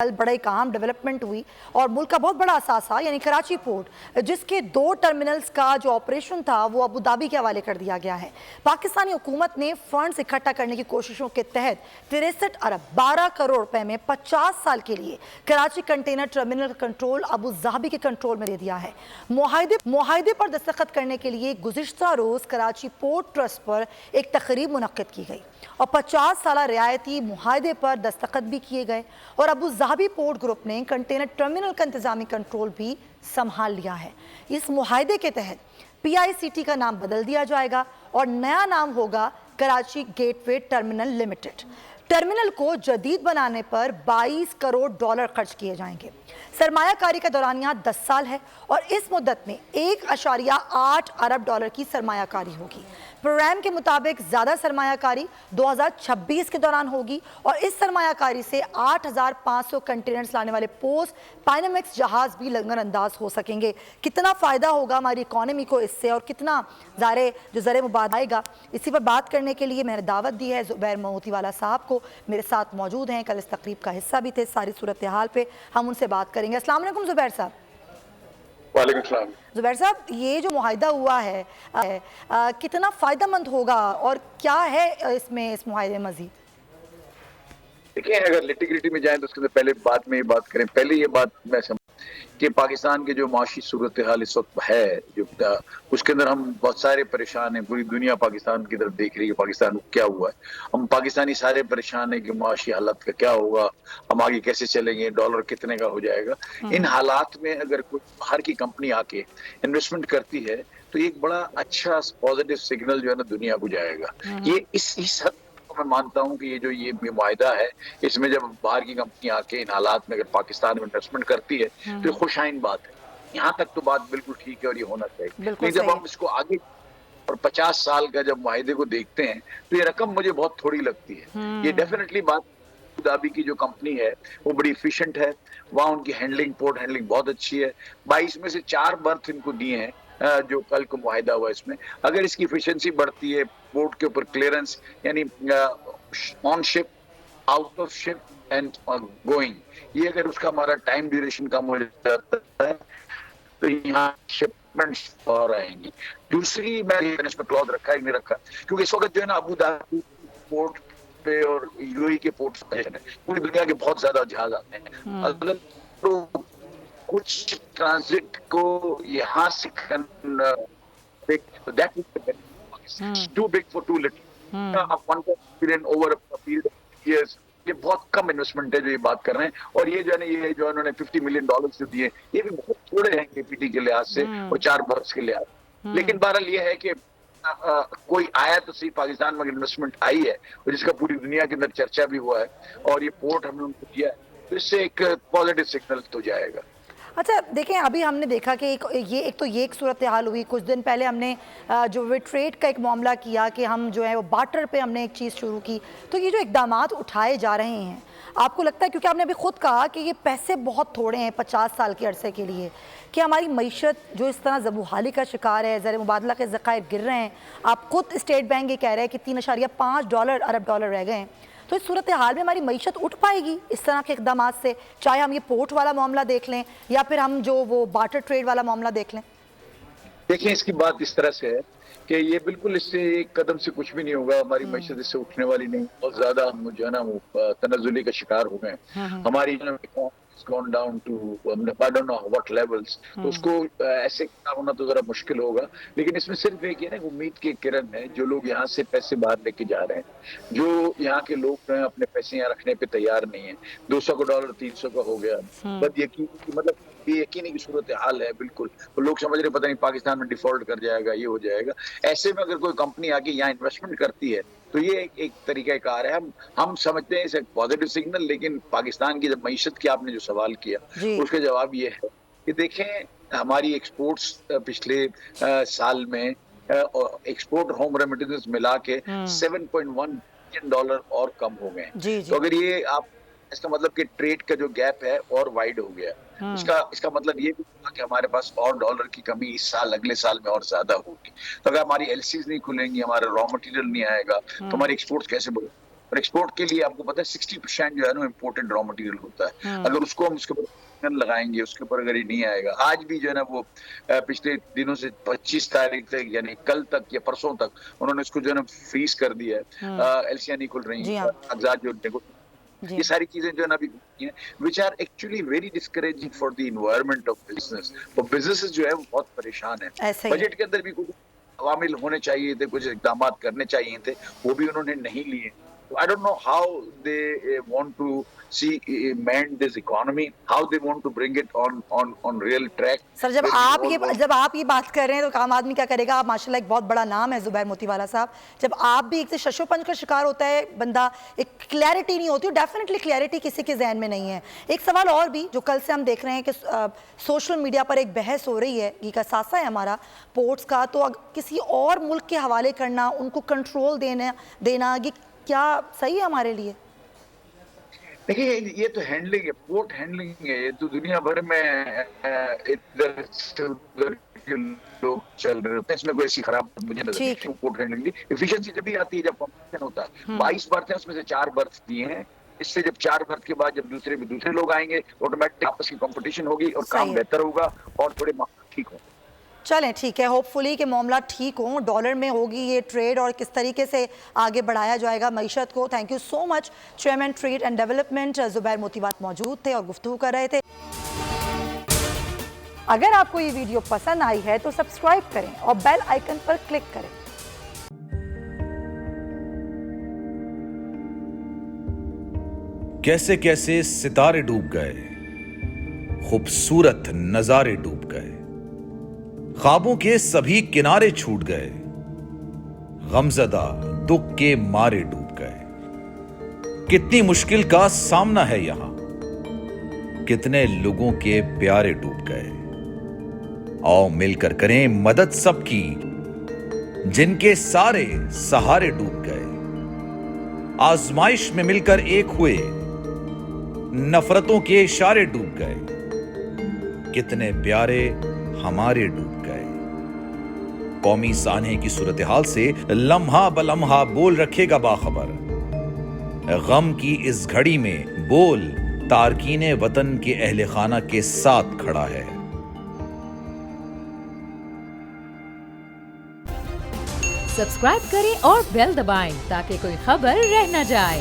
कल बड़ा एक अहम डेवलपमेंट हुई और मुल्क का बहुत बड़ा असासा यानी कराची पोर्ट जिसके 2 टर्मिनल्स का जो ऑपरेशन था वो अबू धाबी के हवाले कर दिया गया है। पाकिस्तानी हुकूमत ने फंड्स इकट्ठा करने की कोशिशों के तहत 63 अरब 12 करोड़ रुपए में 50 साल के लिए कराची कंटेनर टर्मिनल का कंट्रोल अबू धाबी के कंट्रोल में दे दिया है। मुआहिदे पर दस्तखत करने के लिए गुज़िश्ता रोज कराची पोर्ट ट्रस्ट पर एक तकरीब मुनक्किद की गई और 50 साल रियायती मुआहिदे पर दस्तखत भी किए गए और अबू धाबी पोर्ट ग्रुप ने कंटेनर टर्मिनल का इंतजामी कंट्रोल भी संभाल लिया है। इस मुआहिदे के तहत PICT का नाम बदल दिया जाएगा और नया नाम होगा Karachi gateway terminal limited. Terminal को जदीद बनाने पर 22 करोड़ डॉलर खर्च किए जाएंगे। सरमायाकारी का दौरानिया 10 साल है और इस मुद्दत में 1.8 अरब डॉलर की सरमायाकारी होगी। प्रोग्राम के मुताबिक ज़्यादा सरमायाकारी 2026 के दौरान होगी और इस सरमायाकारी से 8,500 कंटेनर्स लाने वाले पोस्ट पायनामेक्स जहाज़ भी लंगर अंदाज हो सकेंगे। कितना फ़ायदा होगा हमारी इकॉनमी को इससे और कितना ज़र मुबाद आएगा, इसी पर बात करने के लिए मैंने दावत दी है ज़ुबैर मोतीवाला साहब को। मेरे साथ मौजूद हैं, कल इस तकरीब का हिस्सा भी थे। सारी सूरत हाल पे हम उनसे बात करेंगे। अस्सलाम वालेकुम ज़ुबैर साहब। वालेकुम सलाम। ज़ुबैर साहब, ये जो मुआहिदा हुआ है कितना फ़ायदेमंद होगा और क्या है इसमें इस मुआहिदे मज़ीद? देखिए, अगर लिटिग्रिटी में जाएं तो उसके पहले बात में ये बात करें। पहले ये बात मैं समझ कि पाकिस्तान की जो माशी सूरत हाल इस वक्त है, जो उसके अंदर हम बहुत सारे परेशान हैं। पूरी दुनिया पाकिस्तान की तरफ देख रही है, पाकिस्तान को क्या हुआ है। हम पाकिस्तानी सारे परेशान हैं कि माशी हालत का क्या होगा, हम आगे कैसे चलेंगे, डॉलर कितने का हो जाएगा। इन हालात में अगर कोई बाहर की कंपनी आके इन्वेस्टमेंट करती है तो एक बड़ा अच्छा पॉजिटिव सिग्नल जो है ना दुनिया को जाएगा। ये इस हद मैं मानता हूं कि ये मुआहिदा है, इसमें जब बाहर की कंपनी आके इन हालात में अगर पाकिस्तान में इन्वेस्टमेंट करती है तो खुशाइन बात है। यहाँ तक तो बात बिल्कुल ठीक है और ये होना चाहिए। लेकिन जब हम इसको आगे और 50 साल का जब मुआहिदे को देखते हैं तो ये रकम मुझे बहुत थोड़ी लगती है। ये डेफिनेटली बात अबू धाबी की जो कंपनी है वो बड़ी इफिशिएंट है, वहाँ उनकी पोर्ट हैंडलिंग बहुत अच्छी है। 22 में से 4 बर्थ इनको दिए हैं जो कल को मुआहिदा हुआ। इसमें अगर इसकी एफिशिएंसी बढ़ती है, पोर्ट के ऊपर क्लियरेंस यानी on ship, out of ship and going, ये अगर उसका हमारा टाइम ड्यूरेशन कम हो जाता है तो यहाँ शिपमेंट्स और आएंगी। दूसरी मैंने इसमें क्लॉज रखा है नहीं रखा, क्योंकि इस वक्त जो है ना अबू धाबी पोर्ट पे और UAE के पोर्ट पूरी दुनिया के बहुत ज्यादा जहाज आते हैं। अगर तो कुछ ट्रांजिट को यहाँ से too big for too little over period of years. ये बहुत कम इन्वेस्टमेंट है जो ये बात कर रहे हैं। और ये जो है ना ये जो उन्होंने $50 मिलियन जो दिए ये भी बहुत थोड़े हैं KPT के लिहाज से और 4 बर्थ के लिहाज से। लेकिन बहरहाल ये है कि कोई आया तो सही, पाकिस्तान में इन्वेस्टमेंट आई है और जिसका पूरी दुनिया के अंदर चर्चा भी हुआ है और ये पोर्ट हमने उनको दिया है तो इससे एक पॉजिटिव सिग्नल तो जाएगा। अच्छा देखें, अभी हमने देखा कि एक सूरत हाल हुई। कुछ दिन पहले हमने जो ट्रेड का एक मामला किया कि हम जो है वो बार्टर पे हमने एक चीज़ शुरू की। तो ये जो इकदाम उठाए जा रहे हैं, आपको लगता है, क्योंकि आपने अभी खुद कहा कि ये पैसे बहुत थोड़े हैं 50 साल के अरसे के लिए, कि हमारी मईशत जो इस तरह ज़बूहाली का शिकार है, ज़र मुबादला के ज़खायर गिर रहे हैं। आप खुद स्टेट बैंक ये कह रहे हैं कि 3.5 अरब डॉलर रह गए हैं। तो इस सूरत हाल में हमारी मईशत उठ पाएगी इस तरह के इकदाम से, चाहे हम ये पोर्ट वाला मामला देख लें या फिर हम जो वो बार्टर ट्रेड वाला मामला देख लें? देखिए, इसकी बात इस तरह से है कि ये बिल्कुल इससे एक कदम से कुछ भी नहीं होगा। हमारी मईशत इससे उठने वाली नहीं। बहुत ज्यादा हम जो है ना वो तनज़्ज़ुली का शिकार हो गए। हमारी जो है gone down to I don't know what levels, तो उसको ऐसे होना तो जरा मुश्किल होगा। लेकिन इसमें सिर्फ एक है ना उम्मीद की किरण है। जो लोग यहाँ से पैसे बाहर लेके जा रहे हैं, जो यहाँ के लोग जो है अपने पैसे यहाँ रखने पे तैयार नहीं है। 200 का डॉलर 300 का हो गया। बद यकीन मतलब बेयकीनी की सूरत हाल है बिल्कुल। तो लोग समझ रहे पता नहीं पाकिस्तान में डिफॉल्ट कर जाएगा, ये हो जाएगा। ऐसे में अगर कोई कंपनी आके यहाँ इन्वेस्टमेंट करती है तो ये एक तरीका कार है। हम समझते हैं इसे पॉजिटिव सिग्नल। लेकिन पाकिस्तान की जब मईशत की आपने जो सवाल किया उसका जवाब ये है कि देखें, हमारी एक्सपोर्ट्स पिछले साल में एक्सपोर्ट होम रेमिटेंस मिला के $7.1 बिलियन और कम हो गए। तो अगर ये आप इसका मतलब कि ट्रेड का जो गैप है और वाइड हो गया। इसका मतलब ये भी होगा कि हमारे पास और डॉलर की कमी इस साल अगले साल में और ज्यादा होगी। तो अगर हमारी LCs नहीं खुलेंगी, हमारा रॉ मटेरियल नहीं आएगा तो हमारी एक्सपोर्ट्स कैसे बढ़ेगी? और एक्सपोर्ट के लिए आपको पता है 60% जो है ना इम्पोर्टेड रॉ मटेरियल होता है। अगर उसको हम उसके ऊपर लगाएंगे, उसके ऊपर अगर ये नहीं आएगा, आज भी जो है ना वो पिछले दिनों से 25 तारीख तक यानी कल तक या परसों तक उन्होंने इसको जो है ना फ्रीज कर दिया है। एलसीआर नहीं खुल रही, जी हाँ। कागजात जो जी ये सारी चीजें जो है ना अभी होती हैं, which are actually very discouraging for the environment of business. तो बिजनेसेस जो है वो बहुत परेशान है। ऐसा ही है। बजट के अंदर भी कुछ अवामिल होने चाहिए थे, कुछ इकदाम करने चाहिए थे, वो भी उन्होंने नहीं लिए। I don't know how they want to see mend this economy, how they want to bring it on real track. Sir, जब आप ये बात कर रहे हैं तो आम आदमी क्या करेगा? आप माशाल्लाह एक बहुत बड़ा नाम है ज़ुबैर मोतीवाला साहब। जब आप भी एक शशोपंज का शिकार होता है बंदा, एक क्लैरिटी नहीं होती, डेफिनेटली क्लैरिटी किसी के जहन में नहीं है। एक सवाल और भी जो कल से हम देख रहे हैं कि सोशल मीडिया पर एक बहस हो रही है, ये का सासा है हमारा पोर्ट्स का, तो किसी और मुल्क के हवाले करना, उनको कंट्रोल देना ये क्या सही है हमारे लिए? देखिए ये तो हैंडलिंग है, पोर्ट हैंडलिंग है, ये तो दुनिया भर में इधर से उधर के लोग चल रहे होते हैं, इसमें कोई ऐसी खराब मुझे नजर नहीं आती। पोर्ट हैंडलिंग की एफिशिएंसी जब भी आती है जब कॉम्पिटिशन होता है। 22 बर्थ है, उसमें से 4 बर्थ दिए हैं। इससे जब 4 बर्थ के बाद जब दूसरे लोग आएंगे, ऑटोमेटिक आपस की कंपटीशन होगी और काम बेहतर होगा और थोड़े ठीक होंगे। चलें, ठीक है, होपफुली कि मामला ठीक हो, डॉलर में होगी ये ट्रेड और किस तरीके से आगे बढ़ाया जाएगा मईशत को। Thank you so much. Chairman trade and development Zubair Motiwala मौजूद थे और गुफ्तगू कर रहे थे। अगर आपको ये वीडियो पसंद आई है तो सब्सक्राइब करें और बेल आइकन पर क्लिक करें। कैसे कैसे सितारे डूब गए, खूबसूरत नजारे डूब गए, ख्वाबों के सभी किनारे छूट गए, गमज़दा दुख के मारे डूब गए। कितनी मुश्किल का सामना है यहां, कितने लोगों के प्यारे डूब गए। आओ मिलकर करें मदद सबकी, जिनके सारे सहारे डूब गए। आजमाइश में मिलकर एक हुए, नफरतों के इशारे डूब गए। कितने प्यारे हमारे डूब गए। कौमी सानहे की सूरत हाल से लम्हा बलम्हा बोल रखेगा बाखबर। गम की इस घड़ी में बोल तारकीने वतन के अहले खाना के साथ खड़ा है। सब्सक्राइब करें और बेल दबाएं ताकि कोई खबर रह न जाए।